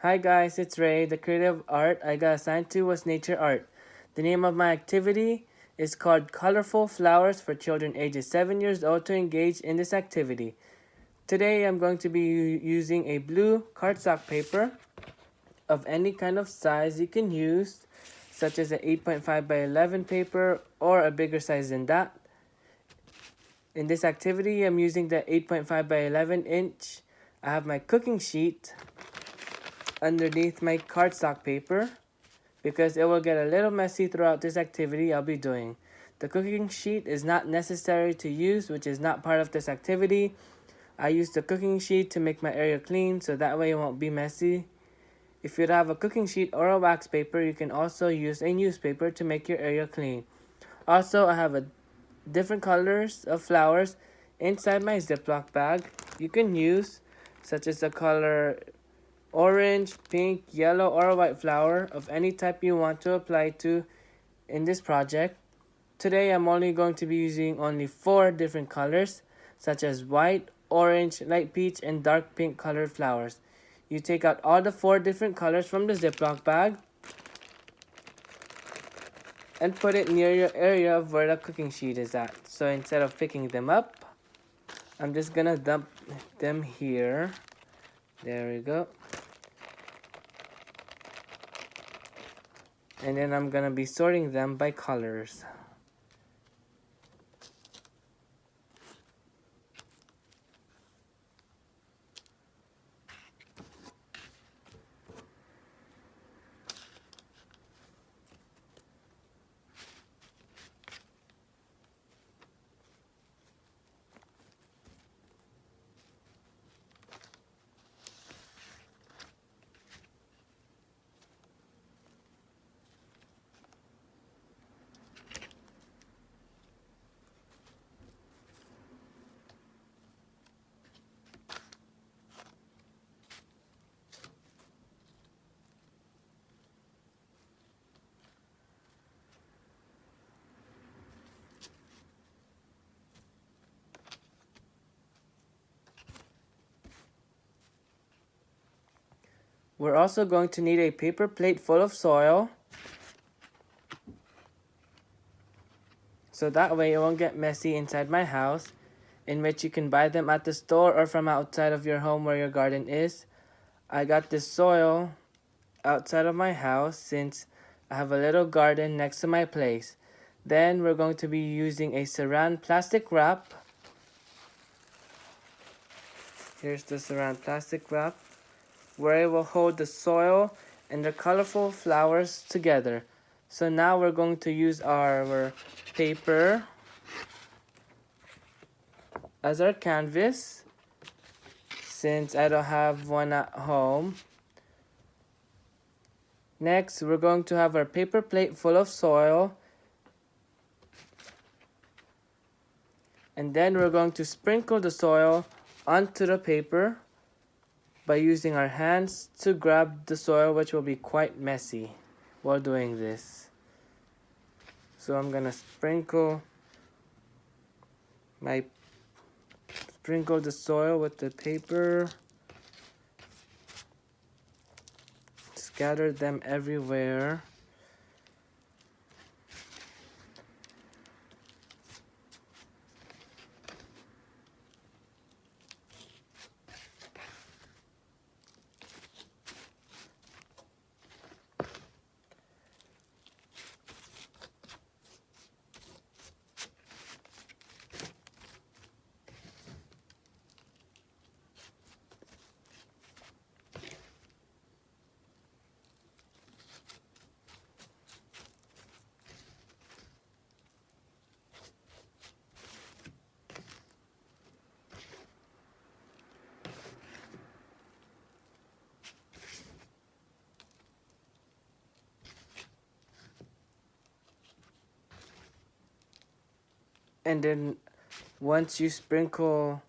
Hi guys, it's Ray. The creative art I got assigned to was nature art. The name of my activity is called Colorful Flowers for children ages 7 years old to engage in this activity. Today I'm going to be using a blue cardstock paper of any kind of size you can use, such as an 8.5 by 11 paper or a bigger size than that. In this activity, I'm using the 8.5 by 11 inch. I have my cooking sheet underneath my cardstock paper because it will get a little messy throughout this activity I'll be doing. The cooking sheet is not necessary to use, which is not part of this activity. I use the cooking sheet to make my area clean so that way it won't be messy. If you have a cooking sheet or a wax paper, you can also use a newspaper to make your area clean. Also, I have different colors of flowers inside my Ziploc bag you can use, such as the color orange, pink, yellow, or a white flower of any type you want to apply to in this project. Today I'm only going to be using only 4 different colors, such as white, orange, light peach, and dark pink colored flowers. You take out all the 4 different colors from the Ziploc bag and put it near your area of where the cooking sheet is at. So instead of picking them up, I'm just gonna dump them here. There we go. And then I'm gonna be sorting them by colors. We're also going to need a paper plate full of soil, so that way it won't get messy inside my house, in which you can buy them at the store or from outside of your home where your garden is. I got this soil outside of my house since I have a little garden next to my place. Then we're going to be using a saran plastic wrap. Here's the saran plastic wrap, where it will hold the soil and the colorful flowers together. So now we're going to use our paper as our canvas, since I don't have one at home. Next, we're going to have our paper plate full of soil, and then we're going to sprinkle the soil onto the paper by using our hands to grab the soil, which will be quite messy while doing this. So I'm gonna sprinkle the soil with the paper, scatter them everywhere. And then once you sprinkle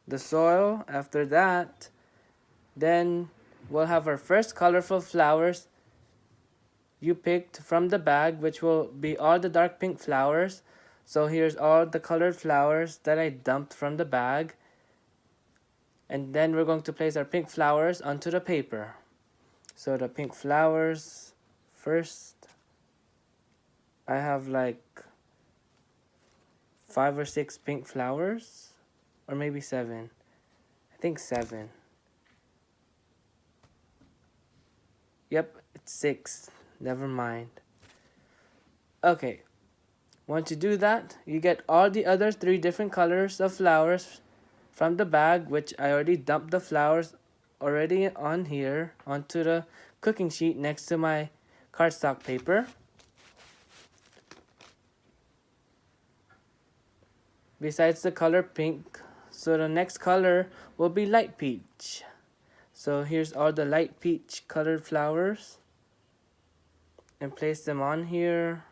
the soil, after that, then we'll have our first colorful flowers you picked from the bag, which will be all the dark pink flowers. So here's all the colored flowers that I dumped from the bag. And then we're going to place our pink flowers onto the paper. So the pink flowers first. I have like 5 or 6 pink flowers, or maybe 7. I think 7. Yep, it's 6. Never mind. Okay, once you do that, you get all the other 3 different colors of flowers from the bag, which I already dumped the flowers already on here onto the cooking sheet next to my cardstock paper. Besides the color pink, so the next color will be light peach. So here's all the light peach colored flowers, and place them on here.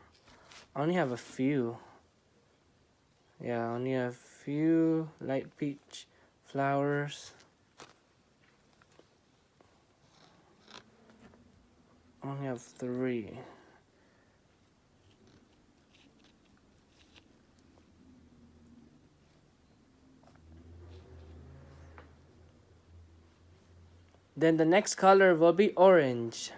I only have a few. Yeah, I only have a few light peach flowers. I only have 3. Then the next color will be orange.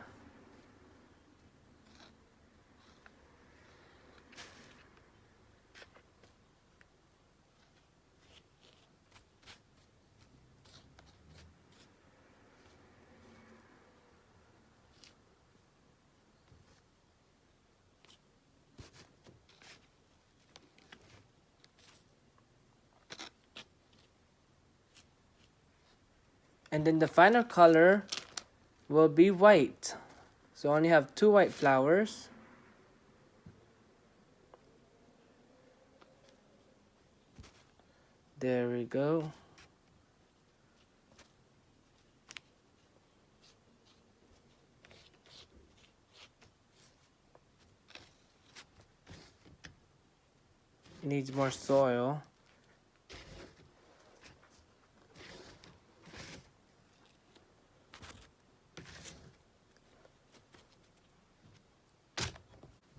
And then the final color will be white. So I only have 2 white flowers. There we go. Needs more soil.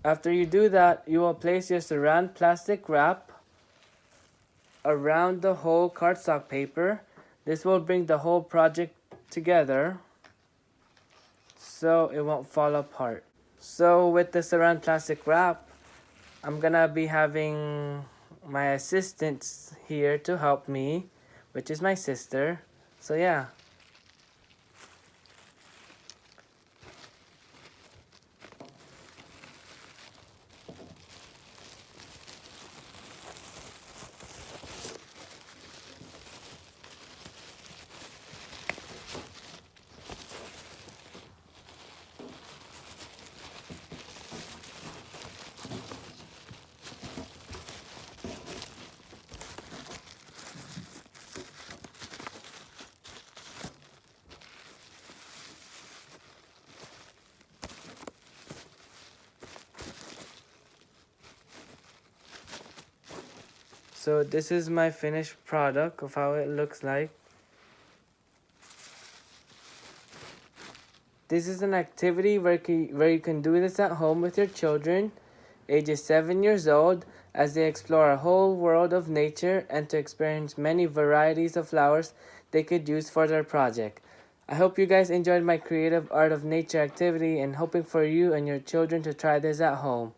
After you do that, you will place your saran plastic wrap around the whole cardstock paper. This will bring the whole project together so it won't fall apart. So with the saran plastic wrap, I'm gonna be having my assistants here to help me, which is my sister. So yeah. So this is my finished product of how it looks like. This is an activity where you can do this at home with your children, ages 7 years old, as they explore a whole world of nature and to experience many varieties of flowers they could use for their project. I hope you guys enjoyed my creative art of nature activity and hoping for you and your children to try this at home.